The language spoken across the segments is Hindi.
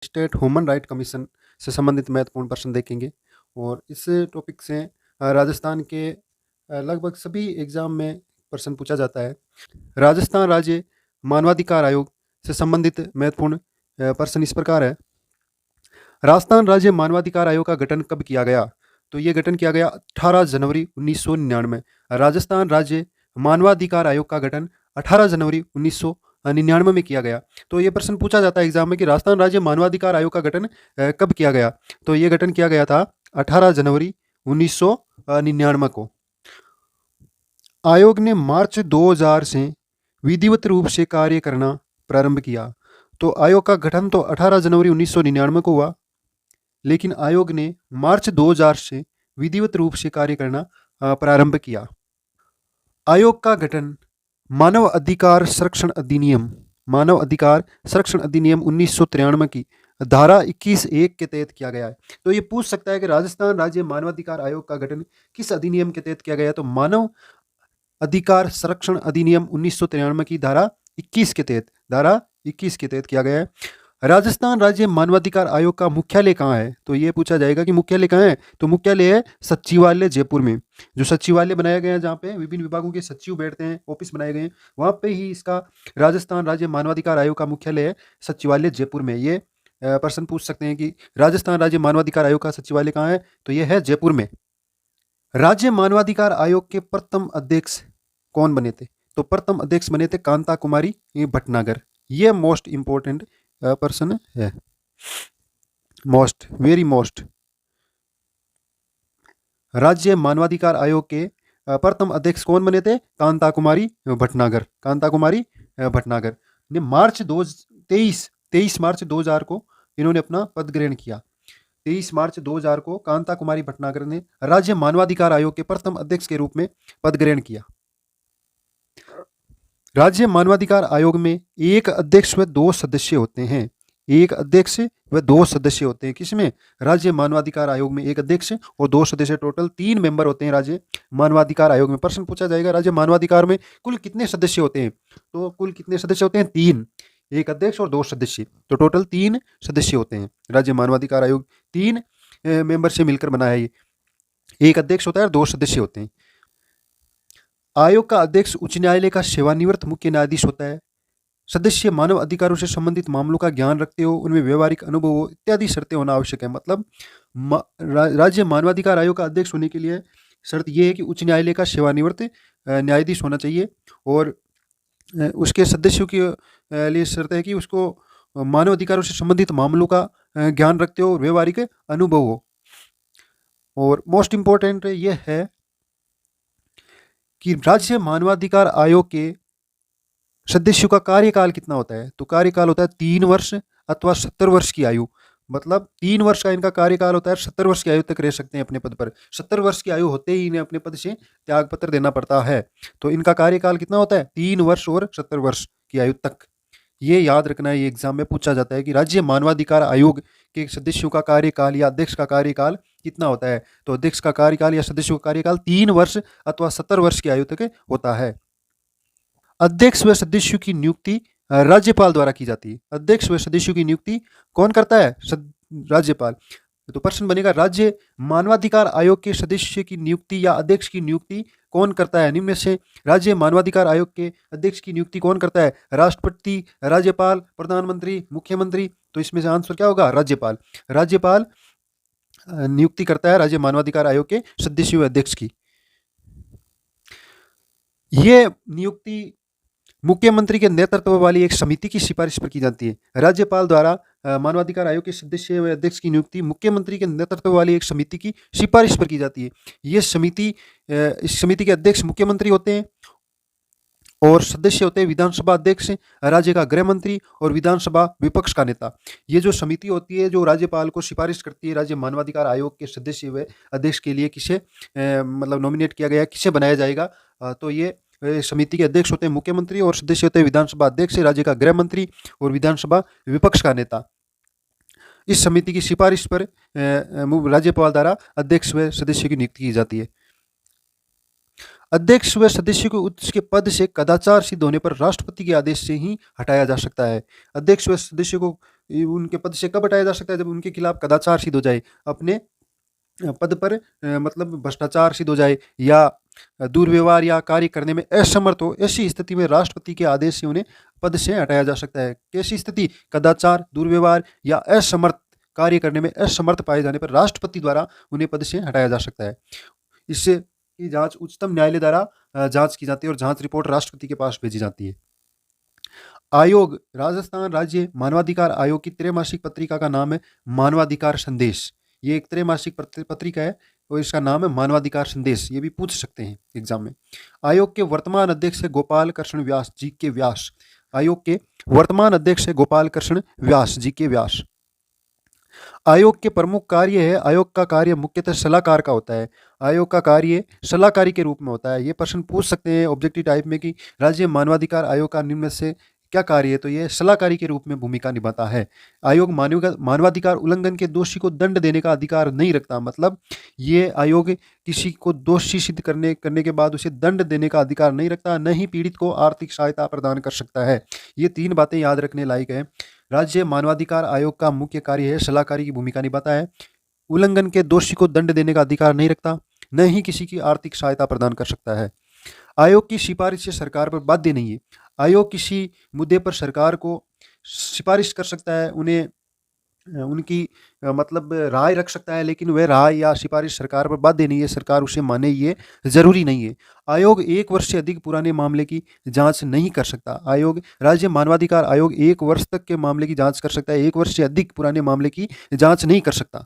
स्टेट ह्यूमन राइट कमीशन से संबंधित महत्वपूर्ण प्रश्न देखेंगे और इस टॉपिक से राजस्थान के लगभग सभी एग्जाम में प्रश्न पूछा जाता है। राजस्थान राज्य मानवाधिकार आयोग से संबंधित महत्वपूर्ण प्रश्न इस प्रकार है। राजस्थान राज्य मानवाधिकार आयोग का गठन कब किया गया? तो ये गठन किया गया 18 जनवरी 1999। राजस्थान राज्य मानवाधिकार आयोग का गठन 18 जनवरी 1999 में किया गया। तो ये प्रश्न पूछा जाता है एग्जाम में कि राजस्थान राज्य मानवाधिकार आयोग का गठन कब किया गया? तो ये गठन किया गया था 18 जनवरी 1999 को। आयोग ने मार्च 2000 से विधिवत रूप से कार्य करना प्रारंभ किया। तो आयोग का गठन तो 18 जनवरी 1999 को हुआ, लेकिन आयोग ने मार्च 2000 से विधिवत रूप से कार्य करना प्रारंभ किया। आयोग का गठन मानव अधिकार संरक्षण अधिनियम 1993 की धारा 21(1) के तहत किया गया है। तो ये पूछ सकता है कि राजस्थान राज्य मानवाधिकार आयोग का गठन किस अधिनियम के तहत किया गया? तो मानव अधिकार संरक्षण अधिनियम 1993 की धारा 21 के तहत किया गया है। राजस्थान राज्य मानवाधिकार आयोग का मुख्यालय कहाँ है? तो ये पूछा जाएगा कि मुख्यालय कहाँ है? तो मुख्यालय है सचिवालय जयपुर में। जो सचिवालय बनाया गया है, जहाँ पे विभिन्न विभागों के सचिव बैठते हैं, ऑफिस बनाए गए हैं, वहाँ पे ही इसका राजस्थान राज्य मानवाधिकार आयोग का मुख्यालय है सचिवालय जयपुर में। ये प्रश्न पूछ सकते हैं कि राजस्थान राज्य मानवाधिकार आयोग का सचिवालय कहाँ है? तो ये है जयपुर में। राज्य मानवाधिकार आयोग के प्रथम अध्यक्ष कौन बने थे? तो प्रथम अध्यक्ष बने थे कांता कुमारी भटनागर। ये मोस्ट इंपोर्टेंट पर्सन है, वेरी मोस्ट। राज्य मानवाधिकार आयोग के प्रथम अध्यक्ष कौन बने थे? कांता कुमारी भटनागर ने मार्च 23 मार्च 2000 को इन्होंने अपना पद ग्रहण किया। 23 मार्च 2000 को कांता कुमारी भटनागर ने राज्य मानवाधिकार आयोग के प्रथम अध्यक्ष के रूप में पद ग्रहण किया। राज्य मानवाधिकार आयोग में एक अध्यक्ष व 2 सदस्य होते हैं। एक अध्यक्ष व 2 सदस्य होते हैं। किसमें? राज्य मानवाधिकार आयोग में एक अध्यक्ष और 2 सदस्य, टोटल 3 मेंबर होते हैं राज्य मानवाधिकार आयोग में। प्रश्न पूछा जाएगा राज्य मानवाधिकार में कुल कितने सदस्य होते हैं? तो कुल कितने सदस्य होते हैं? 3। एक अध्यक्ष और 2 सदस्य, तो टोटल 3 सदस्य होते हैं। राज्य मानवाधिकार आयोग 3 मेंबर से मिलकर बना है। ये एक अध्यक्ष होता है और 2 सदस्य होते हैं। आयोग का अध्यक्ष उच्च न्यायालय का सेवानिवृत्त मुख्य न्यायाधीश होता है। सदस्य मानव अधिकारों से संबंधित मामलों का ज्ञान रखते हो, उनमें व्यवहारिक अनुभव हो इत्यादि शर्तें होना आवश्यक है। मतलब राज्य मानवाधिकार आयोग का अध्यक्ष होने के लिए शर्त यह है कि उच्च न्यायालय का सेवानिवृत्त न्यायाधीश होना चाहिए, और उसके सदस्यों के लिए शर्त है कि उसको मानव अधिकारों से संबंधित मामलों का ज्ञान रखते हो और व्यवहारिक अनुभव हो। और मोस्ट इम्पोर्टेंट यह है कि राज्य मानवाधिकार आयोग के सदस्यों का कार्यकाल कितना होता है? तो कार्यकाल होता है 3 वर्ष अथवा 70 वर्ष की आयु। मतलब 3 वर्ष का इनका कार्यकाल होता है, 70 वर्ष की आयु तक रह सकते हैं अपने पद पर। 70 वर्ष की आयु होते ही इन्हें अपने पद से त्यागपत्र देना पड़ता है। तो इनका कार्यकाल कितना होता है? 3 वर्ष और 70 वर्ष की आयु तक। ये याद रखना है, ये एग्जाम में पूछा जाता है कि राज्य मानवाधिकार आयोग के सदस्यों का कार्यकाल या अध्यक्ष का कार्यकाल कितना होता है? तो अध्यक्ष का कार्यकाल या सदस्यों का कार्यकाल 3 वर्ष अथवा 70 वर्ष की आयु तक होता है। अध्यक्ष व सदस्यों की नियुक्ति राज्यपाल द्वारा की जाती है। अध्यक्ष व सदस्यों की नियुक्ति कौन करता है? राज्यपाल। तो प्रश्न बनेगा राज्य मानवाधिकार आयोग के सदस्य की नियुक्ति या अध्यक्ष की नियुक्ति कौन करता है? निम्न में से राज्य मानवाधिकार आयोग के अध्यक्ष की नियुक्ति कौन करता है? राष्ट्रपति, राज्यपाल, प्रधानमंत्री, मुख्यमंत्री। तो इसमें से आंसर क्या होगा? राज्यपाल नियुक्ति करता है राज्य मानवाधिकार आयोग के सदस्यों व अध्यक्ष की। ये नियुक्ति मुख्यमंत्री के नेतृत्व वाली एक समिति की सिफारिश पर की जाती है। राज्यपाल द्वारा मानवाधिकार आयोग के सदस्य व अध्यक्ष की नियुक्ति मुख्यमंत्री के नेतृत्व वाली एक समिति की सिफारिश पर की जाती है। ये इस समिति के अध्यक्ष मुख्यमंत्री होते हैं और सदस्य होते हैं विधानसभा अध्यक्ष, राज्य का गृह मंत्री और विधानसभा विपक्ष का नेता। ये जो समिति होती है जो राज्यपाल को सिफारिश करती है राज्य मानवाधिकार आयोग के सदस्य व अध्यक्ष के लिए किसे मतलब नॉमिनेट किया गया, किसे बनाया जाएगा, तो ये समिति के अध्यक्ष होते हैं मुख्यमंत्री और सदस्य होते हैं विधानसभा अध्यक्ष, राज्य का गृह मंत्री और विधानसभा विपक्ष का नेता। इस समिति की सिफारिश पर राज्यपाल द्वारा अध्यक्ष व सदस्य की नियुक्ति की जाती है। अध्यक्ष व सदस्य को उसके पद से कदाचार सिद्ध होने पर राष्ट्रपति के आदेश से ही हटाया जा सकता है। अध्यक्ष व सदस्य को उनके पद से कब हटाया जा सकता है? जब उनके खिलाफ कदाचार सिद्ध हो जाए, अपने पद पर मतलब भ्रष्टाचार सिद्ध हो जाए, या दुर्व्यवहार या कार्य करने में असमर्थ हो, ऐसी स्थिति में राष्ट्रपति के आदेश से उन्हें पद से हटाया जा सकता है। कैसी स्थिति? कदाचार, दुर्व्यवहार या असमर्थ, कार्य करने में असमर्थ पाए जाने पर राष्ट्रपति द्वारा उन्हें पद से हटाया जा सकता है। इससे की जांच उच्चतम न्यायालय द्वारा जांच की जाती है और जांच रिपोर्ट राष्ट्रपति के पास भेजी जाती है। आयोग, राजस्थान राज्य मानवाधिकार आयोग की त्रैमासिक पत्रिका का नाम है मानवाधिकार संदेश। ये एक त्रैमासिक पत्रिका है और इसका नाम है मानवाधिकार संदेश। ये भी पूछ सकते हैं एग्जाम में। आयोग के वर्तमान अध्यक्ष है गोपाल कृष्ण व्यास जी के व्यास। आयोग के वर्तमान अध्यक्ष है गोपाल कृष्ण व्यास जी के व्यास। आयोग के प्रमुख कार्य है, आयोग का कार्य मुख्यतः सलाहकार का होता है। आयोग का कार्य सलाहकारी के रूप में होता है। ये प्रश्न पूछ सकते हैं ऑब्जेक्टिव टाइप में कि राज्य मानवाधिकार आयोग का निम्न में से क्या कार्य है, तो ये सलाहकारी के रूप में भूमिका निभाता है। आयोग मानवाधिकार उल्लंघन के दोषी को दंड देने का अधिकार नहीं रखता। मतलब ये आयोग किसी को दोषी सिद्ध करने के बाद उसे दंड देने का अधिकार नहीं रखता, न ही पीड़ित को आर्थिक सहायता प्रदान कर सकता है। ये 3 बातें याद रखने लायक है। राज्य मानवाधिकार आयोग का मुख्य कार्य है सलाहकारी की भूमिका निभाता है, उल्लंघन के दोषी को दंड देने का अधिकार नहीं रखता, न ही किसी की आर्थिक सहायता प्रदान कर सकता है। आयोग की सिफारिश से सरकार पर बाध्य नहीं है। आयोग किसी मुद्दे पर सरकार को सिफारिश कर सकता है, उन्हें उनकी मतलब राय रख सकता है, लेकिन वह राय या सिफारिश सरकार पर बाध्य नहीं है, सरकार उसे माने ये जरूरी नहीं है। आयोग 1 वर्ष से अधिक पुराने मामले की जांच नहीं कर सकता। आयोग, राज्य मानवाधिकार आयोग 1 वर्ष तक के मामले की जांच कर सकता है, 1 वर्ष से अधिक पुराने मामले की जांच नहीं कर सकता।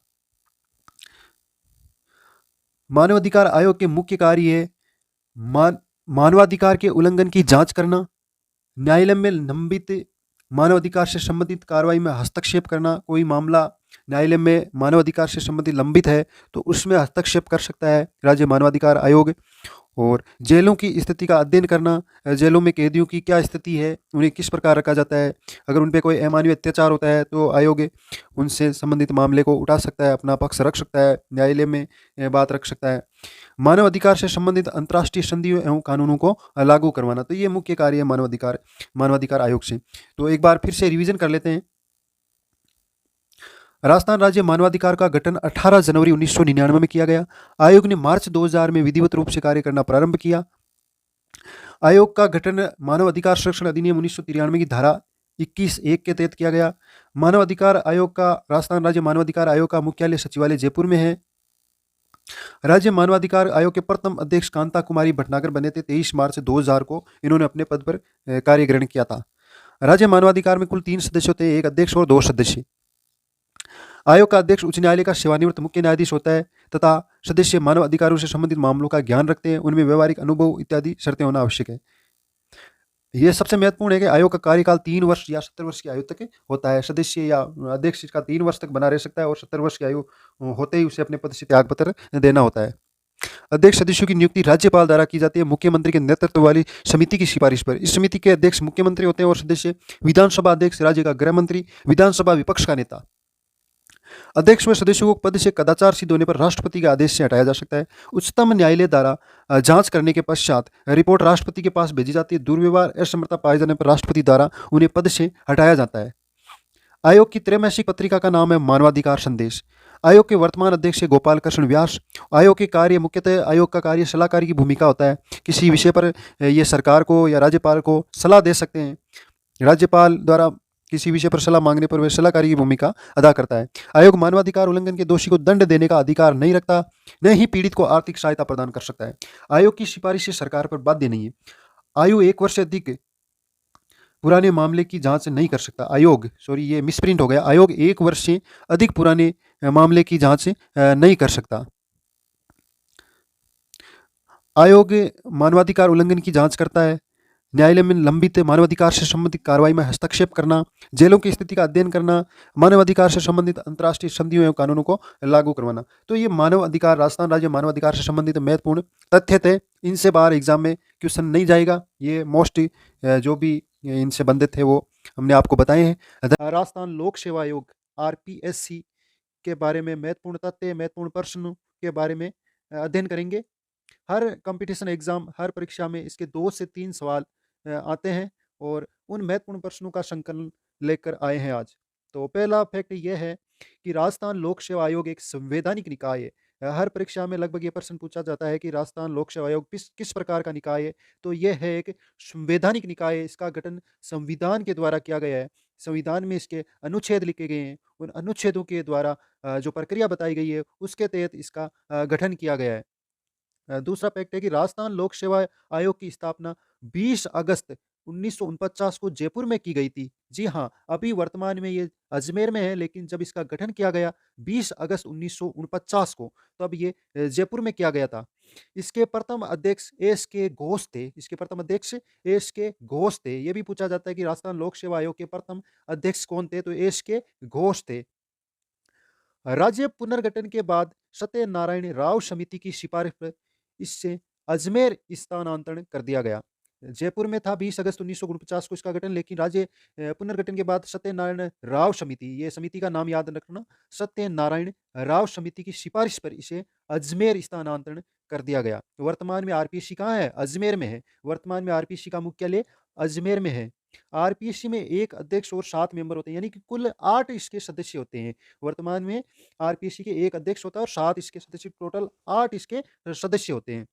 मानवाधिकार आयोग के मुख्य कार्य है मानवाधिकार के उल्लंघन की जांच करना, न्यायालय में लंबित मानवाधिकार से संबंधित कार्रवाई में हस्तक्षेप करना। कोई मामला न्यायालय में मानवाधिकार से संबंधित लंबित है तो उसमें हस्तक्षेप कर सकता है राज्य मानवाधिकार आयोग। और जेलों की स्थिति का अध्ययन करना, जेलों में कैदियों की क्या स्थिति है, उन्हें किस प्रकार रखा जाता है, अगर उन पर कोई अमानवीय अत्याचार होता है तो आयोग उनसे संबंधित मामले को उठा सकता है, अपना पक्ष रख सकता है, न्यायालय में बात रख सकता है। मानव अधिकार से संबंधित अंतर्राष्ट्रीय संधियों एवं कानूनों को लागू करवाना, तो ये मुख्य कार्य है मानवाधिकार आयोग से। तो एक बार फिर से रिवीजन कर लेते हैं। राजस्थान राज्य मानवाधिकार का गठन 18 जनवरी 1999 में किया गया। आयोग ने मार्च 2000 में विधिवत रूप से कार्य करना प्रारंभ किया। आयोग का गठन मानव अधिकार संरक्षण अधिनियम 1993 की धारा 21(1) के तहत किया गया। मानव अधिकार आयोग का, राजस्थान राज्य मानवाधिकार आयोग का मुख्यालय सचिवालय जयपुर में है। राज्य मानवाधिकार आयोग के प्रथम अध्यक्ष कांता कुमारी भटनागर बने थे। 23 मार्च 2000 को इन्होंने अपने पद पर कार्य ग्रहण किया था। राज्य मानवाधिकार में कुल 3 सदस्य होते हैं, 1 अध्यक्ष और 2 सदस्य। आयोग का अध्यक्ष उच्च न्यायालय का सेवानिवृत्त मुख्य न्यायाधीश होता है तथा सदस्य मानव अधिकारों से संबंधित मामलों का ज्ञान रखते हैं, उनमें व्यवहारिक अनुभव इत्यादि शर्तें होना आवश्यक है। यह सबसे महत्वपूर्ण है कि आयोग का कार्यकाल 3 वर्ष या 70 वर्ष की आयु तक होता है। सदस्य या अध्यक्ष इसका 3 वर्ष तक बना रह सकता है और 70 वर्ष की आयु होते ही उसे अपने पद से त्याग पत्र देना होता है। अध्यक्ष सदस्यों की नियुक्ति राज्यपाल द्वारा की जाती है मुख्यमंत्री के नेतृत्व वाली समिति की सिफारिश पर। इस समिति के अध्यक्ष मुख्यमंत्री होते हैं और सदस्य विधानसभा अध्यक्ष, राज्य का गृह मंत्री, विधानसभा विपक्ष का नेता। अध्यक्ष व सदस्यों को पद से कदाचार सिद्ध होने पर राष्ट्रपति के आदेश से हटाया जा सकता है। उच्चतम न्यायालय द्वारा जांच करने के पश्चात रिपोर्ट राष्ट्रपति के पास भेजी जाती है। दुर्व्यवहार, असमर्थता पाए जाने पर राष्ट्रपति द्वारा उन्हें पद से हटाया जाता है। आयोग की त्रैमासिक पत्रिका का नाम है मानवाधिकार संदेश। आयोग के वर्तमान अध्यक्ष है गोपाल कृष्ण व्यास। आयोग के कार्य मुख्यतः, आयोग का कार्य सलाहकारी की भूमिका होता है। किसी विषय पर ये सरकार को या राज्यपाल को सलाह दे सकते हैं। राज्यपाल द्वारा किसी विषय पर सलाह मांगने पर वह सलाहकारी की भूमिका अदा करता है। आयोग मानवाधिकार उल्लंघन के दोषी को दंड देने का अधिकार नहीं रखता, न ही पीड़ित को आर्थिक सहायता प्रदान कर सकता है। आयोग की सिफारिश से सरकार पर बाध्य नहीं है। आयु 1 वर्ष से अधिक पुराने मामले की जांच नहीं कर सकता। ये मिसप्रिंट हो गया। आयोग 1 वर्ष से अधिक पुराने मामले की जांच नहीं कर सकता। आयोग मानवाधिकार उल्लंघन की जांच करता है। न्यायालय में लंबित मानवाधिकार से संबंधित कार्रवाई में हस्तक्षेप करना, जेलों की स्थिति का अध्ययन करना, मानवाधिकार से संबंधित अंतर्राष्ट्रीय संधियों एवं कानूनों को लागू करवाना। तो ये मानव अधिकार, राजस्थान राज्य मानवाधिकार से संबंधित महत्वपूर्ण तथ्य थे। इनसे बाहर एग्जाम में क्वेश्चन नहीं जाएगा। ये मोस्ट जो भी इनसे बंधित थे वो हमने आपको बताए हैं। राजस्थान लोक सेवा आयोग RPSC के बारे में महत्वपूर्ण तथ्य, महत्वपूर्ण प्रश्न के बारे में अध्ययन करेंगे। हर कंपटीशन एग्ज़ाम, हर परीक्षा में इसके 2 से 3 सवाल आते हैं और उन महत्वपूर्ण प्रश्नों का संकलन लेकर आए हैं आज। तो पहला फैक्ट ये है कि राजस्थान लोक सेवा आयोग एक संवैधानिक निकाय है। हर परीक्षा में लगभग ये प्रश्न पूछा जाता है कि राजस्थान लोक सेवा आयोग किस किस प्रकार का निकाय है? तो ये है एक संवैधानिक निकाय है, इसका गठन संविधान के द्वारा किया गया है। संविधान में इसके अनुच्छेद लिखे गए हैं, उन अनुच्छेदों के द्वारा जो प्रक्रिया बताई गई है, उसके तहत इसका गठन किया गया है। दूसरा फैक्ट है कि राजस्थान लोक सेवा आयोग की स्थापना 20 अगस्त 1949 को जयपुर में की गई थी। जी हाँ, अभी वर्तमान में ये अजमेर में है, लेकिन जब इसका गठन किया गया 20 अगस्त 1949 को, तब ये जयपुर में किया गया था। इसके प्रथम अध्यक्ष एस के घोष थे। इसके प्रथम अध्यक्ष एस के घोष थे। ये भी पूछा जाता है कि राजस्थान लोक सेवा आयोग के प्रथम अध्यक्ष कौन थे? तो एस के घोष थे। राज्य पुनर्गठन के बाद सत्यनारायण राव समिति की सिफारिश पर इससे अजमेर स्थानांतरण कर दिया गया। जयपुर में था 20 अगस्त 1949 को इसका गठन, लेकिन राज्य पुनर्गठन के बाद सत्यनारायण राव समिति, ये समिति का नाम याद रखना, सत्यनारायण राव समिति की सिफारिश पर इसे अजमेर स्थानांतरण कर दिया गया। वर्तमान में आरपीएससी कहाँ है? अजमेर में है। वर्तमान में आरपीएससी का मुख्यालय अजमेर में है। आरपीएससी में एक अध्यक्ष और 7 मेंबर होते हैं, यानी कि कुल 8 इसके सदस्य होते हैं। वर्तमान में आरपीएससी के एक अध्यक्ष होता है और 7 इसके सदस्य, टोटल 8 इसके सदस्य होते हैं।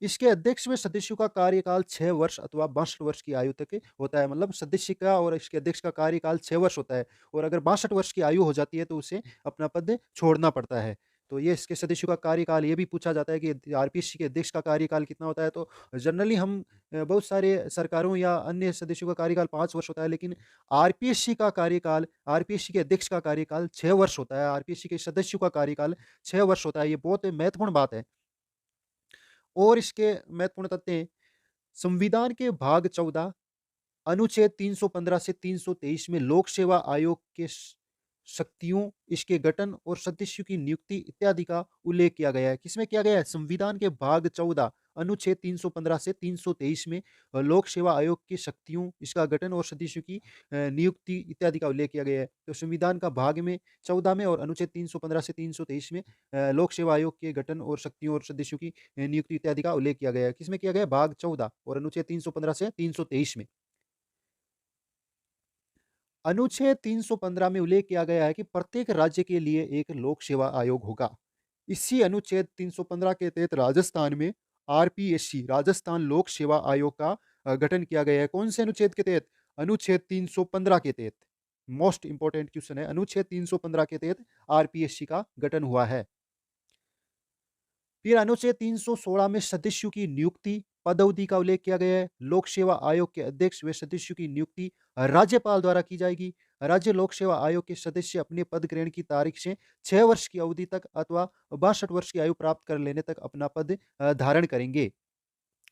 इसके अध्यक्ष में सदस्यों का कार्यकाल 6 वर्ष अथवा 62 वर्ष की आयु तक होता है। मतलब सदस्य का और इसके अध्यक्ष का कार्यकाल 6 वर्ष होता है और अगर 62 वर्ष की आयु हो जाती है तो उसे अपना पद छोड़ना पड़ता है। तो ये इसके सदस्यों का कार्यकाल, ये भी पूछा जाता है कि आरपीएससी के अध्यक्ष का कार्यकाल कितना होता है? तो जनरली हम बहुत सारे सरकारों या अन्य सदस्यों का कार्यकाल 5 वर्ष होता है, लेकिन आरपीएससी का कार्यकाल, आरपीएससी के अध्यक्ष का कार्यकाल 6 वर्ष होता है, आरपीएससी के सदस्यों का कार्यकाल 6 वर्ष होता है। ये बहुत महत्वपूर्ण बात है। और इसके महत्वपूर्ण तथ्य हैं, संविधान के भाग 14 अनुच्छेद 315 से 323 में लोक सेवा आयोग के शक्तियों, इसके गठन और सदस्यों की नियुक्ति इत्यादि का उल्लेख किया गया है। किसमें किया गया है? संविधान के भाग 14 अनुच्छेद 315 से 323 में लोक सेवा आयोग की शक्तियों, इसका गठन और सदस्यों की नियुक्ति इत्यादि का उल्लेख किया गया है। तो संविधान का भाग में 14 में और अनुच्छेद 315 से 323 में लोक सेवा आयोग के गठन और शक्तियों और सदस्यों की नियुक्ति इत्यादि का उल्लेख किया गया है। किसमें किया गया है? भाग 14 और अनुच्छेद 315 से 323 में। अनुच्छेद 315 में उल्लेख किया गया है कि प्रत्येक राज्य के लिए एक लोक सेवा आयोग होगा। इसी अनुच्छेद 315 के तहत राजस्थान में आरपीएससी, राजस्थान लोक सेवा आयोग का गठन किया गया है। कौन से अनुच्छेद के तहत? अनुच्छेद 315 के तहत। मोस्ट इंपोर्टेंट क्वेश्चन है, अनुच्छेद 315 के तहत आरपीएससी का गठन हुआ है। फिर अनुच्छेद 316 में सदस्यों की नियुक्ति, पद अवधि का उल्लेख किया गया है। लोक सेवा आयोग के अध्यक्ष व सदस्यों की नियुक्ति राज्यपाल द्वारा की जाएगी। राज्य लोक सेवा आयोग के सदस्य अपने पद ग्रहण की तारीख से 6 वर्ष की अवधि तक अथवा 62 वर्ष की आयु प्राप्त कर लेने तक अपना पद धारण करेंगे।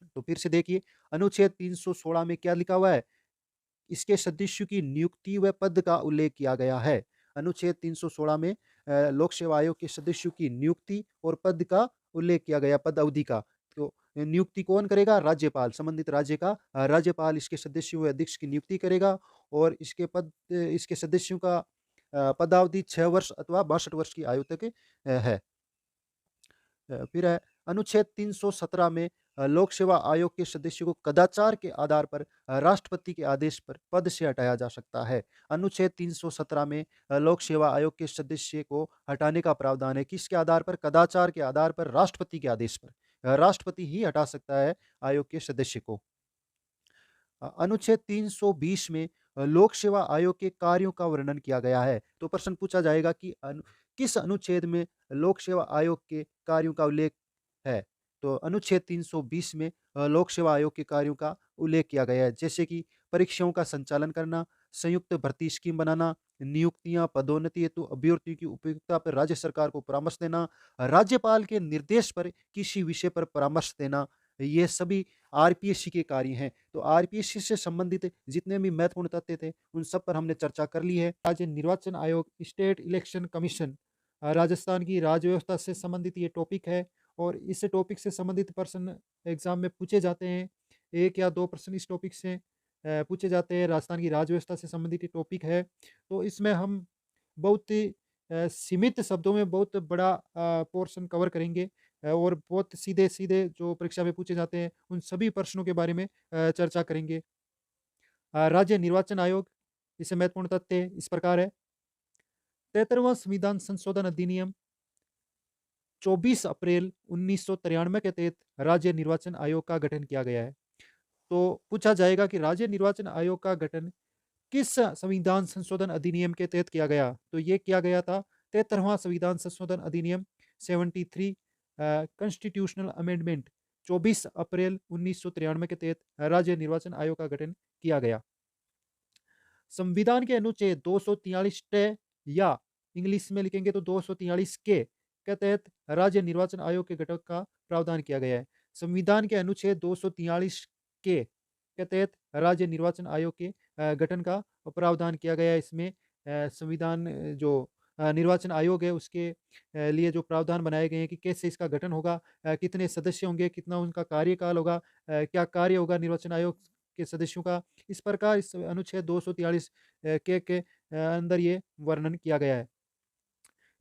तो फिर से देखिए, अनुच्छेद 316 में क्या लिखा हुआ है? इसके सदस्यों की नियुक्ति व पद का उल्लेख किया गया है। अनुच्छेद 316 में लोक सेवा आयोग के सदस्यों की नियुक्ति और पद का उल्लेख किया गया, पद अवधि का। तो नियुक्ति कौन करेगा? राज्यपाल, संबंधित राज्य का राज्यपाल इसके सदस्यों व अध्यक्ष की नियुक्ति करेगा और इसके इसके सदस्यों का पदावधि 6 वर्ष अथवा 62 वर्ष की आयु तक है। फिर है अनुच्छेद 317 में लोक सेवा आयोग के सदस्यों को कदाचार के आधार पर राष्ट्रपति के आदेश पर पद से हटाया जा सकता है। अनुच्छेद 317 में लोक सेवा आयोग के सदस्य को हटाने का प्रावधान है। किसके आधार पर? कदाचार के आधार पर, राष्ट्रपति के आदेश पर। राष्ट्रपति ही हटा सकता है आयोग के सदस्य को। अनुच्छेद 320 में लोक सेवा आयोग के कार्यों का वर्णन किया गया है। तो प्रश्न पूछा जाएगा कि किस अनुच्छेद में लोक सेवा आयोग के कार्यों का उल्लेख है? तो अनुच्छेद 320 में लोक सेवा आयोग के कार्यों का उल्लेख किया गया है, जैसे कि परीक्षाओं का संचालन करना, संयुक्त भर्ती स्कीम बनाना, नियुक्तियां, पदोन्नति हेतु अभ्यर्थियों की उपयुक्तता पर राज्य सरकार को परामर्श देना, राज्यपाल के निर्देश पर किसी विषय पर परामर्श देना, ये सभी आरपीएससी के कार्य हैं। तो आरपीएससी से संबंधित जितने भी महत्वपूर्ण तथ्य थे, उन सब पर हमने चर्चा कर ली है। राज्य निर्वाचन आयोग, स्टेट इलेक्शन कमीशन, राजस्थान की राज्य व्यवस्था से संबंधित ये टॉपिक है और इस टॉपिक से संबंधित प्रश्न एग्जाम में पूछे जाते हैं। 1 या 2 प्रश्न इस टॉपिक से पूछे जाते हैं। राजस्थान की राज्य व्यवस्था से संबंधित ये टॉपिक है। तो इसमें हम बहुत ही सीमित शब्दों में बहुत बड़ा पोर्शन कवर करेंगे। और बहुत सीधे सीधे जो परीक्षा में पूछे जाते हैं उन सभी प्रश्नों के बारे में चर्चा करेंगे। राज्य निर्वाचन आयोग, इससे महत्वपूर्ण तथ्य इस प्रकार है। 73वां संविधान संशोधन अधिनियम 24 अप्रैल 1993 के तहत राज्य निर्वाचन आयोग का गठन किया गया है। तो पूछा जाएगा कि राज्य निर्वाचन आयोग का गठन किस संविधान संशोधन अधिनियम के तहत किया गया? तो ये किया गया था 73वां संविधान संशोधन अधिनियम 73 कॉन्स्टिट्यूशनल अमेंडमेंट 24 अप्रैल 1993 के तहत राज्य निर्वाचन आयोग का गठन किया गया। संविधान के अनुच्छेद 243 टे या इंग्लिश में लिखेंगे तो 243 के तहत राज्य निर्वाचन आयोग के गठन का प्रावधान किया गया है। संविधान के अनुच्छेद 243 के तहत राज्य निर्वाचन आयोग के गठन का प्रावधान किया गया है। इसमें संविधान जो निर्वाचन आयोग है उसके लिए जो प्रावधान बनाए गए हैं कि कैसे इसका गठन होगा, कितने सदस्य होंगे, कितना उनका कार्यकाल होगा, क्या कार्य होगा निर्वाचन आयोग के सदस्यों का, इस प्रकार इस अनुच्छेद 243 के अंदर ये वर्णन किया गया है।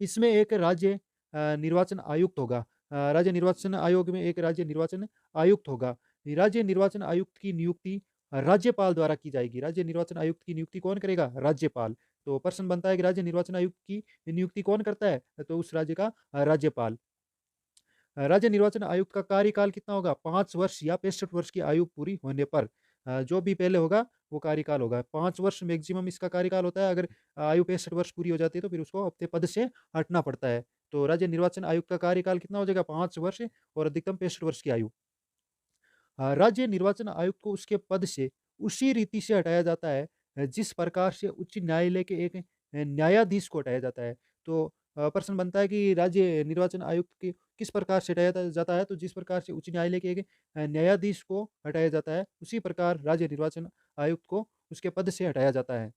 इसमें एक राज्य निर्वाचन आयुक्त होगा। राज्य निर्वाचन आयोग में एक राज्य निर्वाचन आयुक्त होगा। राज्य निर्वाचन आयुक्त की नियुक्ति राज्यपाल द्वारा की जाएगी। राज्य निर्वाचन आयुक्त की नियुक्ति कौन करेगा? राज्यपाल। तो प्रश्न बनता है कि राज्य निर्वाचन आयुक्त की नियुक्ति कौन करता है? तो उस राज्य का राज्यपाल। राज्य निर्वाचन आयुक्त का कार्यकाल कितना होगा? 5 वर्ष या 65 वर्ष की आयु पूरी होने पर जो भी पहले होगा वो कार्यकाल होगा। 5 वर्ष मैक्सिमम इसका कार्यकाल होता है। अगर आयु 65 वर्ष पूरी हो जाती है तो फिर उसको अपने पद से हटना पड़ता है। तो राज्य निर्वाचन आयुक्त का कार्यकाल कितना हो जाएगा? 5 वर्ष और अधिकतम 65 वर्ष की आयु। राज्य निर्वाचन आयुक्त को उसके पद से उसी रीति से हटाया जाता है जिस प्रकार से उच्च न्यायालय के एक न्यायाधीश को हटाया जाता है। तो प्रश्न बनता है कि राज्य निर्वाचन आयुक्त के किस प्रकार से हटाया जाता है? तो जिस प्रकार से उच्च न्यायालय के एक न्यायाधीश को हटाया जाता है उसी प्रकार राज्य निर्वाचन आयुक्त को उसके पद से हटाया जाता है।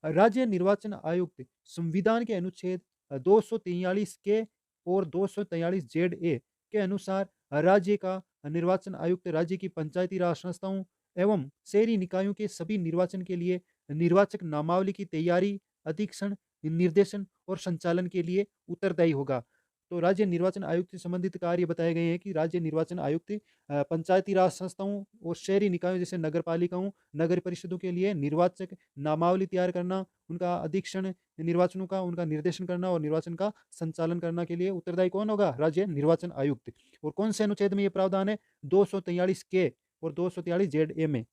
राज्य निर्वाचन आयुक्त संविधान के अनुच्छेद 243 के और 243 जेड ए के अनुसार राज्य का निर्वाचन आयुक्त राज्य की पंचायती राज संस्थाओं एवं शहरी निकायों के सभी निर्वाचन के लिए निर्वाचक नामावली की तैयारी, अधीक्षण, निर्देशन और संचालन के लिए उत्तरदायी होगा। तो राज्य निर्वाचन आयुक्त से संबंधित कार्य बताए गए हैं कि राज्य निर्वाचन आयुक्त पंचायती राज संस्थाओं और शहरी निकायों जैसे नगर पालिकाओं, नगर परिषदों के लिए निर्वाचक नामावली तैयार करना, उनका अधीक्षण निर्वाचनों का उनका निर्देशन करना और निर्वाचन का संचालन करना के लिए उत्तरदायी कौन होगा? राज्य निर्वाचन आयुक्त। और कौन से अनुच्छेद में ये प्रावधान है? 243 के और 243 जेड ए में।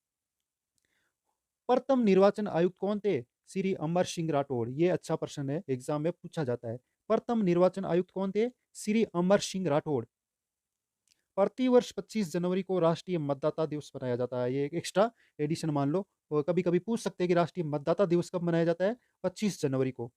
प्रथम निर्वाचन आयुक्त कौन थे? श्री अमर सिंह राठौड़। ये अच्छा प्रश्न है, एग्जाम में पूछा जाता है। प्रथम निर्वाचन आयुक्त कौन थे? श्री अमर सिंह राठौड़। प्रतिवर्ष 25 जनवरी को राष्ट्रीय मतदाता दिवस मनाया जाता है। ये एक एक्स्ट्रा एडिशन मान लो। और कभी कभी पूछ सकते हैं कि राष्ट्रीय मतदाता दिवस कब मनाया जाता है? 25 जनवरी को।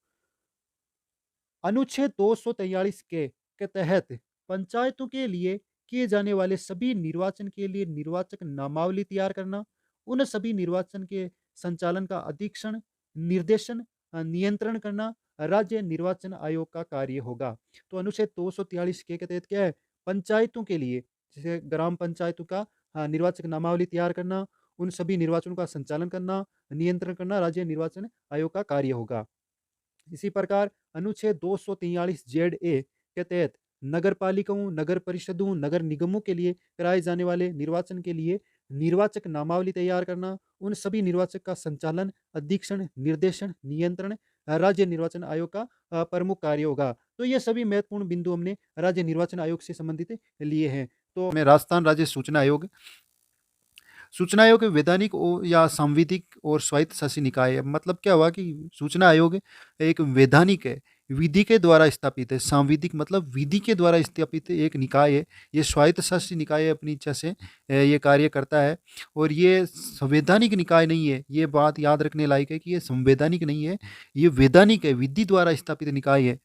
अनुच्छेद 243 के तहत पंचायतों के लिए किए जाने वाले सभी निर्वाचन के लिए निर्वाचक नामावली तैयार करना, उन सभी निर्वाचन के संचालन का अधीक्षण, निर्देशन, नियंत्रण करना राज्य निर्वाचन आयोग का कार्य होगा। तो अनुच्छेद 243 के तहत क्या है? पंचायतों के लिए जैसे ग्राम पंचायतों का निर्वाचक नामावली तैयार करना, उन सभी निर्वाचनों का संचालन करना, नियंत्रण करना राज्य निर्वाचन आयोग का कार्य होगा। इसी प्रकार अनुच्छेद 243 जेड ए के तहत नगर पालिकाओं, नगर परिषदों, नगर निगमों के लिए कराए जाने वाले निर्वाचन के लिए निर्वाचक नामावली तैयार करना, उन सभी निर्वाचक का संचालन, अधीक्षण, निर्देशन, नियंत्रण राज्य निर्वाचन आयोग का प्रमुख कार्य होगा। तो ये सभी महत्वपूर्ण बिंदु हमने राज्य निर्वाचन आयोग से संबंधित लिए हैं। तो मैं राजस्थान राज्य सूचना आयोग, सूचना आयोग वैधानिक या सांविधिक और स्वायत्त शासी निकाय है। मतलब क्या हुआ कि सूचना आयोग एक वैधानिक है, विधि के द्वारा स्थापित है। सांविधिक मतलब विधि के द्वारा स्थापित एक निकाय है। ये स्वायत्त शासी निकाय है, अपनी इच्छा से ये कार्य करता है। और ये संवैधानिक निकाय नहीं है। ये बात याद रखने लायक है कि ये संवैधानिक नहीं है, ये वैधानिक है, विधि द्वारा स्थापित निकाय है,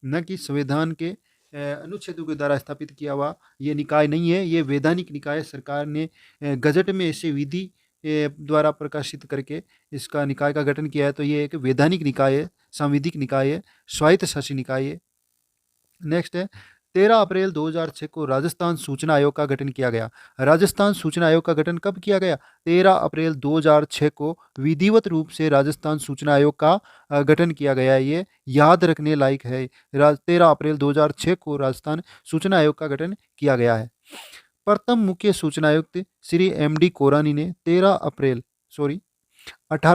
न कि संविधान के अनुच्छेदों के द्वारा स्थापित किया हुआ ये निकाय नहीं है। ये वैधानिक निकाय सरकार ने गजट में ऐसे विधि द्वारा प्रकाशित करके इसका निकाय का गठन किया है। तो ये एक वैधानिक निकाय है, सांविधिक निकाय है, स्वायत्त शासी निकाय है। नेक्स्ट है 13 अप्रैल 2006 को राजस्थान सूचना आयोग का गठन किया गया। राजस्थान सूचना आयोग का गठन कब किया गया? 13 अप्रैल 2006 को विधिवत रूप से राजस्थान सूचना आयोग का गठन किया गया है। ये याद रखने लायक है। 13 अप्रैल 2006 को राजस्थान सूचना आयोग का गठन किया गया है। प्रथम मुख्य सूचना आयुक्त श्री MD कोरानी ने 18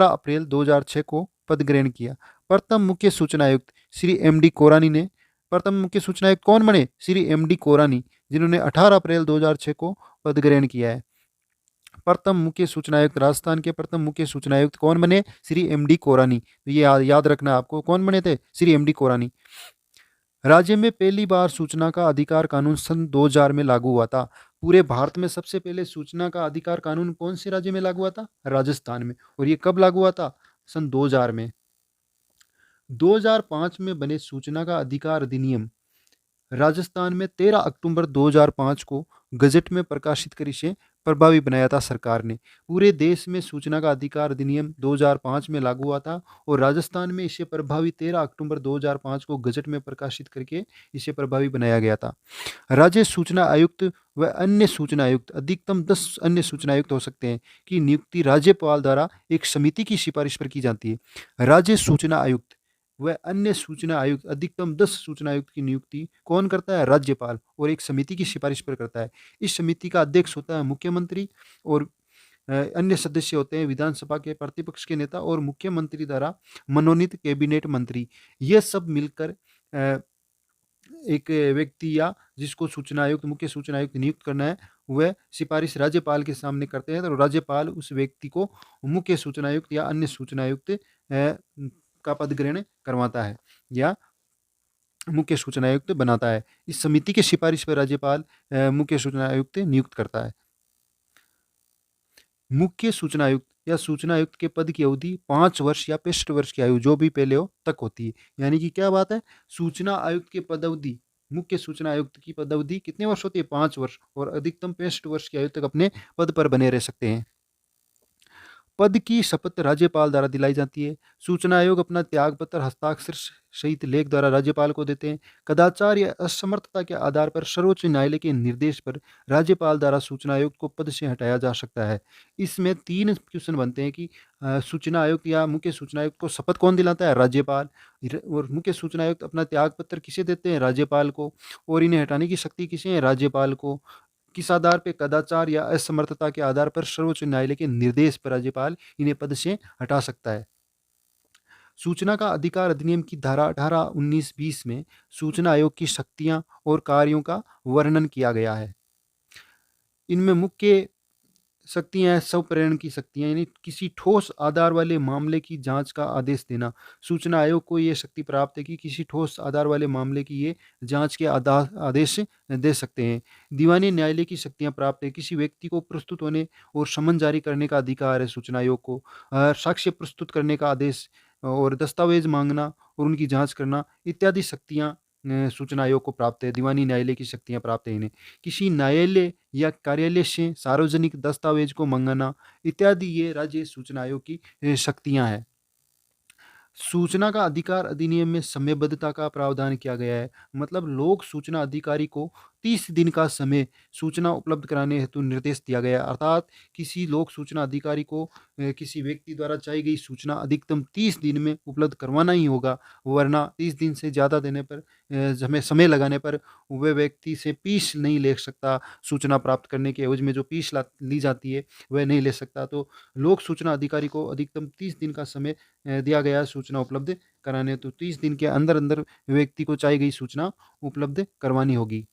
अप्रैल 2006 को पद ग्रहण किया। प्रथम मुख्य सूचना आयुक्त श्री MD कोरानी ने प्रथम मुख्य सूचना आयुक्त कौन बने? श्री MD कोरानी, जिन्होंने 18 अप्रैल 2006 को पद ग्रहण किया है। प्रथम मुख्य सूचना आयुक्त, राजस्थान के प्रथम मुख्य सूचना आयुक्त कौन बने? श्री MD कोरानी। तो ये याद रखना आपको, कौन बने थे? श्री MD कोरानी। राज्य में पहली बार सूचना का अधिकार कानून सन 2000 में लागू हुआ था। पूरे भारत में सबसे पहले सूचना का अधिकार कानून कौन से राज्य में लागू हुआ था? राजस्थान में। और ये कब लागू हुआ था? सन 2000 में। 2005 में बने सूचना का अधिकार अधिनियम राजस्थान में 13 अक्टूबर 2005 को गजट में प्रकाशित कर इसे प्रभावी बनाया था सरकार ने। पूरे देश में सूचना का अधिकार अधिनियम 2005 में लागू हुआ था और राजस्थान में इसे प्रभावी 13 अक्टूबर 2005 को गजट में प्रकाशित करके इसे प्रभावी बनाया गया था। राज्य सूचना आयुक्त व अन्य सूचना आयुक्त, अधिकतम 10 अन्य सूचना आयुक्त हो सकते हैं, की नियुक्ति राज्यपाल द्वारा एक समिति की सिफारिश पर की जाती है। राज्य सूचना आयुक्त व अन्य सूचना आयुक्त, अधिकतम 10 सूचना आयुक्त की नियुक्ति कौन करता है? राज्यपाल, और एक समिति की सिफारिश पर करता है। इस समिति का अध्यक्ष होता है मुख्यमंत्री और अन्य सदस्य होते हैं विधानसभा के प्रतिपक्ष के नेता और मुख्यमंत्री द्वारा मनोनीत कैबिनेट मंत्री। ये सब मिलकर एक व्यक्ति या जिसको सूचना आयुक्त, मुख्य सूचना आयुक्त नियुक्त करना है, वह सिफारिश राज्यपाल के सामने करते हैं। तो राज्यपाल उस व्यक्ति को मुख्य सूचना आयुक्त या अन्य सूचना आयुक्त का पद ग्रहण करवाता है या मुख्य सूचना आयुक्त बनाता है। इस समिति की सिफारिश पर राज्यपाल मुख्य सूचना आयुक्त नियुक्त करता है। मुख्य सूचना आयुक्त या सूचना आयुक्त के पद की अवधि 5 वर्ष या 65 वर्ष की आयु, जो भी पहले हो, तक होती है। यानी कि क्या बात है? सूचना आयुक्त की पद अवधि, मुख्य सूचना आयुक्त की पद अवधि कितने वर्ष होती है? 5 वर्ष, और अधिकतम 65 वर्ष की आयु तक अपने पद पर बने रह सकते हैं। पद की शपथ राज्यपाल द्वारा दिलाई जाती है। सूचना आयोग अपना त्यागपत्र हस्ताक्षर सहित लेख द्वारा राज्यपाल को देते हैं। कदाचार या असमर्थता के आधार पर सर्वोच्च न्यायालय के निर्देश पर राज्यपाल द्वारा सूचना आयुक्त को पद से हटाया जा सकता है। इसमें 3 क्वेश्चन बनते हैं कि सूचना आयुक्त या मुख्य सूचना आयुक्त को शपथ कौन दिलाता है? राज्यपाल। और मुख्य सूचना आयुक्त अपना त्यागपत्र किसे देते हैं? राज्यपाल को। और इन्हें हटाने की शक्ति किसे है? राज्यपाल को। किस आधार पे? कदाचार या असमर्थता के आधार पर सर्वोच्च न्यायालय के निर्देश पर राज्यपाल इन्हें पद से हटा सकता है। सूचना का अधिकार अधिनियम की धारा 18, 19, 20 में सूचना आयोग की शक्तियां और कार्यों का वर्णन किया गया है। इनमें मुख्य शक्तियां हैं स्वप्रेरण की शक्तियां, यानी किसी ठोस आधार वाले मामले की जांच का आदेश देना। सूचना आयोग को ये शक्ति प्राप्त है कि किसी ठोस आधार वाले मामले की ये जांच के आदेश दे सकते हैं। दीवानी न्यायालय की शक्तियां प्राप्त है, किसी व्यक्ति को प्रस्तुत होने और समन जारी करने का अधिकार है सूचना आयोग को। साक्ष्य प्रस्तुत करने का आदेश और दस्तावेज मांगना और उनकी जांच करना इत्यादि शक्तियां सूचना आयोग को प्राप्त है। दीवानी न्यायालय की शक्तियां प्राप्त है इन्हें। किसी न्यायालय या कार्यालय से सार्वजनिक दस्तावेज को मंगाना इत्यादि ये राज्य सूचना आयोग की शक्तियां हैं। सूचना का अधिकार अधिनियम में समयबद्धता का प्रावधान किया गया है। मतलब लोक सूचना अधिकारी को 30 दिन का समय सूचना उपलब्ध कराने हेतु निर्देश दिया गया है। अर्थात किसी लोक सूचना अधिकारी को किसी व्यक्ति द्वारा चाहिए गई सूचना अधिकतम 30 दिन में उपलब्ध करवाना ही होगा, वरना 30 दिन से ज़्यादा देने पर समय लगाने पर वह व्यक्ति से फीस नहीं ले सकता। सूचना प्राप्त करने के एवज में जो फीस ली जाती है वह नहीं ले सकता। तो लोक सूचना अधिकारी को अधिकतम 30 दिन का समय दिया गया है सूचना उपलब्ध कराने। तो 30 दिन के अंदर अंदर व्यक्ति को चाहिए गई सूचना उपलब्ध करवानी होगी।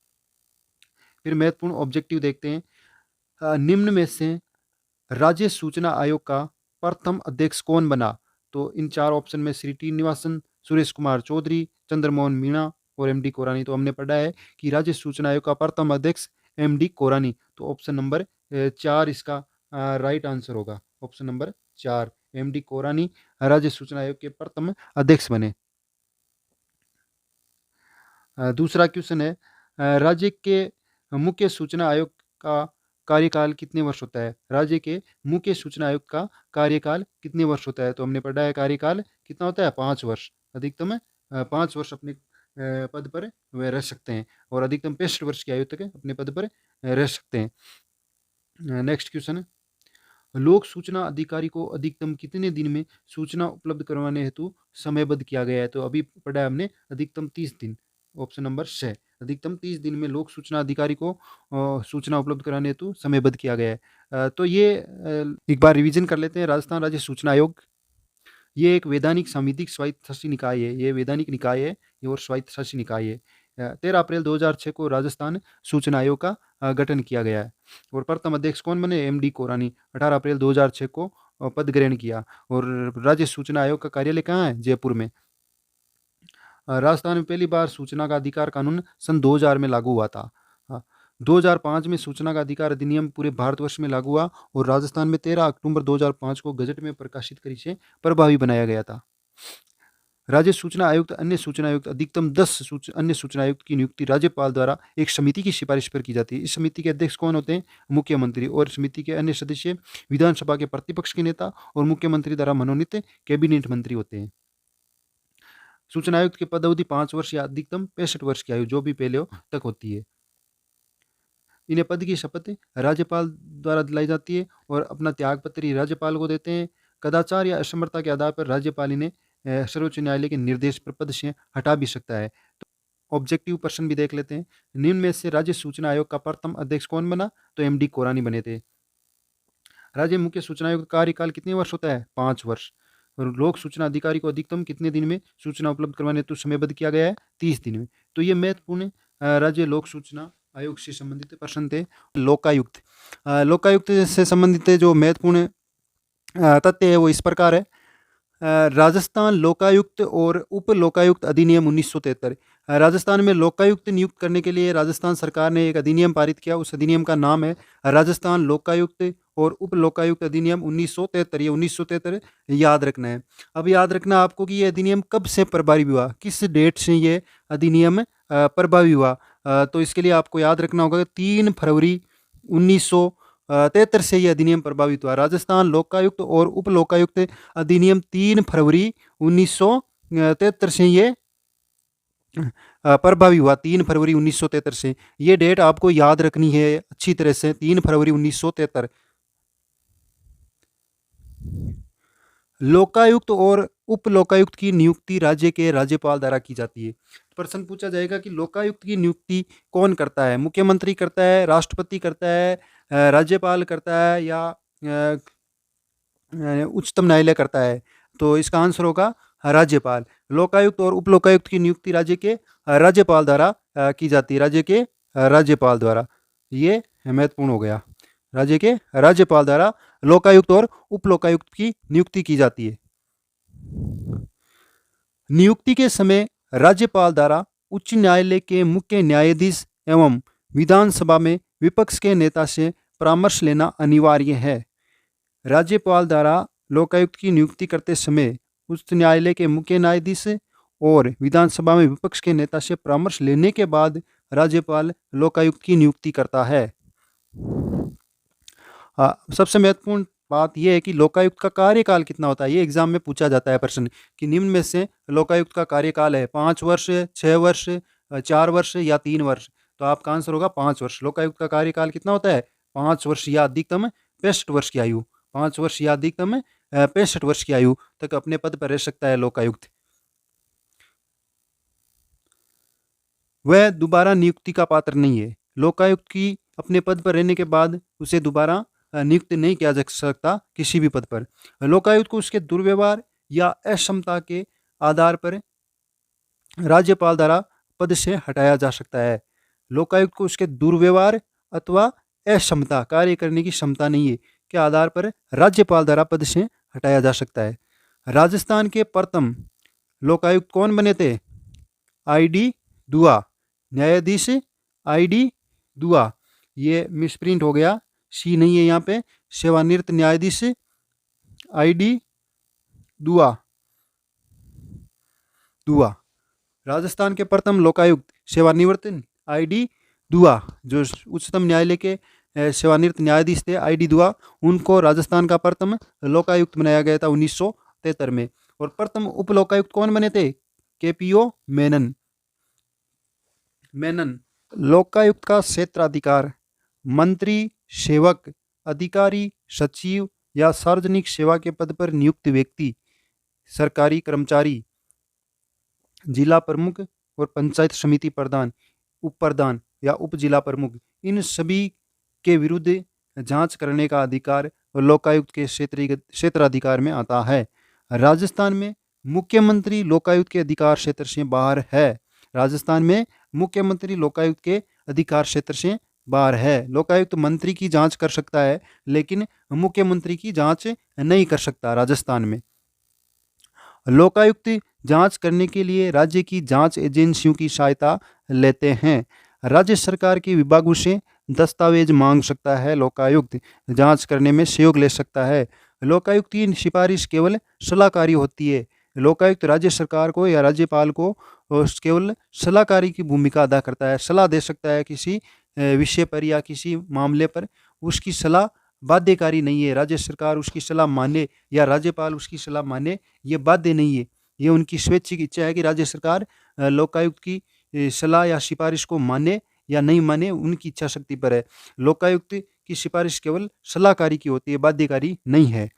फिर महत्वपूर्ण ऑब्जेक्टिव देखते हैं। निम्न में से राज्य सूचना आयोग का प्रथम अध्यक्ष कौन बना? तो इन 4 ऑप्शन में श्री टी निवासन, सुरेश कुमार चौधरी, चंद्रमोहन मीणा और MD कोरानी। तो हमने पढ़ा है कि राज्य सूचना आयोग का प्रथम अध्यक्ष MD कोरानी। तो ऑप्शन नंबर 4 इसका राइट आंसर होगा। ऑप्शन नंबर 4 MD कोरानी राज्य सूचना आयोग के प्रथम अध्यक्ष बने। दूसरा क्वेश्चन है, राज्य के मुख्य सूचना आयोग का कार्यकाल कितने वर्ष होता है? राज्य के मुख्य सूचना आयुक्त का कार्यकाल कितने वर्ष होता है? तो हमने पढ़ा है कार्यकाल कितना होता है? 5 वर्ष। अधिकतम 5 वर्ष अपने पद पर वह रह सकते हैं और अधिकतम 65 वर्ष की आयु तक अपने पद पर रह सकते हैं। नेक्स्ट क्वेश्चन है, लोक सूचना अधिकारी को अधिकतम कितने दिन में सूचना उपलब्ध करवाने हेतु समयबद्ध किया गया है? तो अभी पढ़ा है हमने अधिकतम 30 दिन, ऑप्शन नंबर 6, अधिकतम 30 दिन में लोक सूचना अधिकारी को सूचना उपलब्ध कराने हेतु समयबद्ध किया गया है। तो ये एक बार रिवीजन कर लेते हैं। राजस्थान राज्य सूचना आयोग ये एक वैधानिक सांविधिक स्वायत्त शासी निकाय है, ये वैधानिक निकाय है ये और स्वायत्त शासी निकाय है। 13 अप्रैल 2006 को राजस्थान सूचना आयोग का गठन किया गया है और प्रथम अध्यक्ष कौन बने? एम डी कोरानी, 18 अप्रैल 2006 को पद ग्रहण किया। और राज्य सूचना आयोग का कार्यालय कहाँ है? जयपुर में। राजस्थान में पहली बार सूचना का अधिकार कानून सन 2000 में लागू हुआ था। 2005 में सूचना का अधिकार अधिनियम पूरे भारतवर्ष में लागू हुआ और राजस्थान में 13 अक्टूबर 2005 को गजट में प्रकाशित कर इसे प्रभावी बनाया गया था। राज्य सूचना आयुक्त, अन्य सूचना आयुक्त, अधिकतम 10 अन्य सूचना आयुक्त की नियुक्ति राज्यपाल द्वारा एक समिति की सिफारिश पर की जाती है। इस समिति के अध्यक्ष कौन होते हैं? मुख्यमंत्री। और समिति के अन्य सदस्य विधानसभा के प्रतिपक्ष के नेता और मुख्यमंत्री द्वारा मनोनीत कैबिनेट मंत्री होते हैं। सूचना आयुक्त की पद अवधि 5 वर्ष या अधिकतम 65 वर्ष की आयु जो भी पहले हो तक होती है। इन्हें पद की शपथ राज्यपाल द्वारा दिलाई जाती है और अपना त्यागपत्र ही राज्यपाल को देते हैं। कदाचार या असमर्थता के आधार पर राज्यपाल इन्हें सर्वोच्च न्यायालय के निर्देश पर पद से हटा भी सकता है। तो ऑब्जेक्टिव प्रश्न भी देख लेते हैं। निम्न में से राज्य सूचना आयोग का प्रथम अध्यक्ष कौन बना? तो एम डी कोरानी बने थे। राज्य मुख्य सूचना आयोग का कार्यकाल कितने वर्ष होता है? 5 वर्ष। और लोक सूचना अधिकारी को अधिकतम कितने दिन में सूचना उपलब्ध करवाने हेतु समयबद्ध किया गया है? 30 दिन में। तो ये महत्वपूर्ण राज्य लोक सूचना आयोग से संबंधित प्रश्न थे। लोकायुक्त, लोकायुक्त से संबंधित जो महत्वपूर्ण तथ्य है वो इस प्रकार है। राजस्थान लोकायुक्त और उप लोकायुक्त अधिनियम 1973। राजस्थान में लोकायुक्त नियुक्त करने के लिए राजस्थान सरकार ने एक अधिनियम पारित किया। उस अधिनियम का नाम है राजस्थान लोकायुक्त और उप लोकायुक्त अधिनियम 1973। ये 1973 याद रखना है। अब याद रखना आपको कि ये अधिनियम कब से प्रभावी हुआ, किस डेट से ये अधिनियम प्रभावी हुआ। तो इसके लिए आपको याद रखना होगा 3 फरवरी 1973 से यह अधिनियम प्रभावित हुआ। राजस्थान लोकायुक्त और उप लोकायुक्त अधिनियम 3 फरवरी 1973 से ये प्रभावी हुआ। 3 फरवरी 1973 से। ये डेट आपको याद रखनी है अच्छी तरह से, 3 फरवरी 1973। लोकायुक्त और उप लोकायुक्त की नियुक्ति राज्य के राज्यपाल द्वारा की जाती है। प्रश्न पूछा जाएगा कि लोकायुक्त की नियुक्ति कौन करता है? मुख्यमंत्री करता है, राष्ट्रपति करता है, राज्यपाल करता है या उच्चतम न्यायालय करता है? तो इसका आंसर होगा राज्यपाल। लोकायुक्त और उप लोकायुक्त की नियुक्ति राज्य के राज्यपाल द्वारा की जाती है, राज्य के राज्यपाल द्वारा। ये महत्वपूर्ण हो गया। राज्य के राज्यपाल द्वारा लोकायुक्त और उप लोकायुक्त की नियुक्ति की जाती है। नियुक्ति के समय राज्यपाल द्वारा उच्च न्यायालय के मुख्य न्यायाधीश एवं विधानसभा में विपक्ष के नेता से परामर्श लेना अनिवार्य है। राज्यपाल द्वारा लोकायुक्त की नियुक्ति करते समय उच्च न्यायालय के मुख्य न्यायाधीश और विधानसभा में विपक्ष के नेता से परामर्श लेने के बाद राज्यपाल लोकायुक्त की नियुक्ति करता है। सबसे महत्वपूर्ण बात यह है कि लोकायुक्त का कार्यकाल कितना होता है। ये एग्जाम में पूछा जाता है प्रश्न कि निम्न में से लोकायुक्त का कार्यकाल है 5 वर्ष, 6 वर्ष, 4 वर्ष या 3 वर्ष। तो आपका आंसर होगा 5 वर्ष। लोकायुक्त का कार्यकाल कितना होता है? 5 वर्ष या अधिकतम 65 वर्ष की आयु। 5 वर्ष या अधिकतम 65 वर्ष की आयु तक अपने पद पर रह सकता है लोकायुक्त। वह दोबारा नियुक्ति का पात्र नहीं है। लोकायुक्त की अपने पद पर रहने के बाद उसे दोबारा नियुक्त नहीं किया जा सकता किसी भी पद पर। लोकायुक्त को उसके दुर्व्यवहार या अक्षमता के आधार पर राज्यपाल द्वारा पद से हटाया जा सकता है। लोकायुक्त को उसके दुर्व्यवहार अथवा अक्षमता, कार्य करने की क्षमता नहीं है, के आधार पर राज्यपाल द्वारा पद से हटाया जा सकता है। राजस्थान के प्रथम लोकायुक्त कौन बने थे? आई डी दुआ, न्यायाधीश आई डी दुआ। ये मिसप्रिंट हो गया, सी नहीं है यहाँ पे। सेवानिवृत्त न्यायाधीश आई डी दुआ। राजस्थान के प्रथम लोकायुक्त सेवानिवृत्त आई डी दुआ, जो उच्चतम न्यायालय के सेवानिवृत्त न्यायाधीश थे आई डी दुआ, उनको राजस्थान का प्रथम लोकायुक्त बनाया गया था 1973 में। और प्रथम उप लोकायुक्त कौन बने थे? के पी ओ मेनन। मेनन। लोकायुक्त का क्षेत्राधिकार मंत्री, सेवक, अधिकारी, सचिव या सार्वजनिक सेवा के पद पर नियुक्त व्यक्ति, सरकारी कर्मचारी, जिला प्रमुख और पंचायत समिति प्रधान, उप प्रधान या उप जिला प्रमुख, इन सभी के विरुद्ध जांच करने का अधिकार लोकायुक्त के क्षेत्राधिकार में आता है। राजस्थान में मुख्यमंत्री लोकायुक्त के अधिकार क्षेत्र से बाहर है। राजस्थान में मुख्यमंत्री लोकायुक्त के अधिकार क्षेत्र से बाहर है। लोकायुक्त मंत्री की जांच कर सकता है लेकिन मुख्यमंत्री की जांच नहीं कर सकता राजस्थान में। लोकायुक्त जांच करने के लिए राज्य की जांच एजेंसियों की सहायता लेते हैं। राज्य सरकार के विभागों से दस्तावेज मांग सकता है। लोकायुक्त जांच करने में सहयोग ले सकता है। लोकायुक्त की सिफारिश केवल सलाहकारी होती है। लोकायुक्त राज्य सरकार को या राज्यपाल को केवल सलाहकारी की भूमिका अदा करता है, सलाह दे सकता है किसी विषय पर या किसी मामले पर। उसकी सलाह बाध्यकारी नहीं है। राज्य सरकार उसकी सलाह माने या राज्यपाल उसकी सलाह माने, ये बाध्य नहीं है। ये उनकी स्वैच्छिक इच्छा है कि राज्य सरकार लोकायुक्त की सलाह या सिफारिश को माने या नहीं माने, उनकी इच्छा शक्ति पर है। लोकायुक्त की सिफारिश केवल सलाहकारी की होती है, बाध्यकारी नहीं है।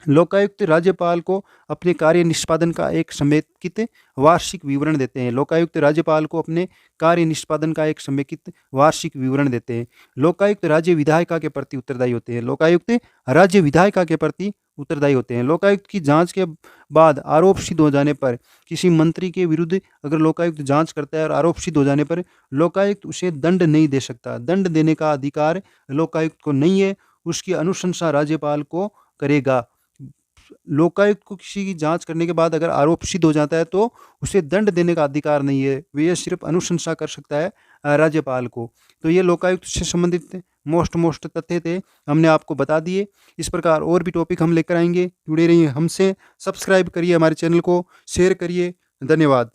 लोकायुक्त राज्यपाल को अपने कार्य निष्पादन का एक समेकित वार्षिक विवरण देते हैं। लोकायुक्त राज्यपाल को अपने कार्य निष्पादन का एक समेकित वार्षिक विवरण देते हैं। लोकायुक्त राज्य विधायिका के प्रति उत्तरदायी होते हैं। लोकायुक्त राज्य विधायिका के प्रति उत्तरदायी होते हैं। लोकायुक्त की जांच के बाद आरोप सिद्ध हो जाने पर, किसी मंत्री के विरुद्ध अगर लोकायुक्त जांच करता है और आरोप सिद्ध हो जाने पर लोकायुक्त उसे दंड नहीं दे सकता। दंड देने का अधिकार लोकायुक्त को नहीं है, उसकी अनुशंसा राज्यपाल को करेगा। लोकायुक्त को किसी की जांच करने के बाद अगर आरोप सिद्ध हो जाता है तो उसे दंड देने का अधिकार नहीं है, वह सिर्फ अनुशंसा कर सकता है राज्यपाल को। तो ये लोकायुक्त से संबंधित मोस्ट तथ्य थे, हमने आपको बता दिए। इस प्रकार और भी टॉपिक हम लेकर आएंगे। जुड़े रहिए हमसे, सब्सक्राइब करिए हमारे चैनल को, शेयर करिए। धन्यवाद।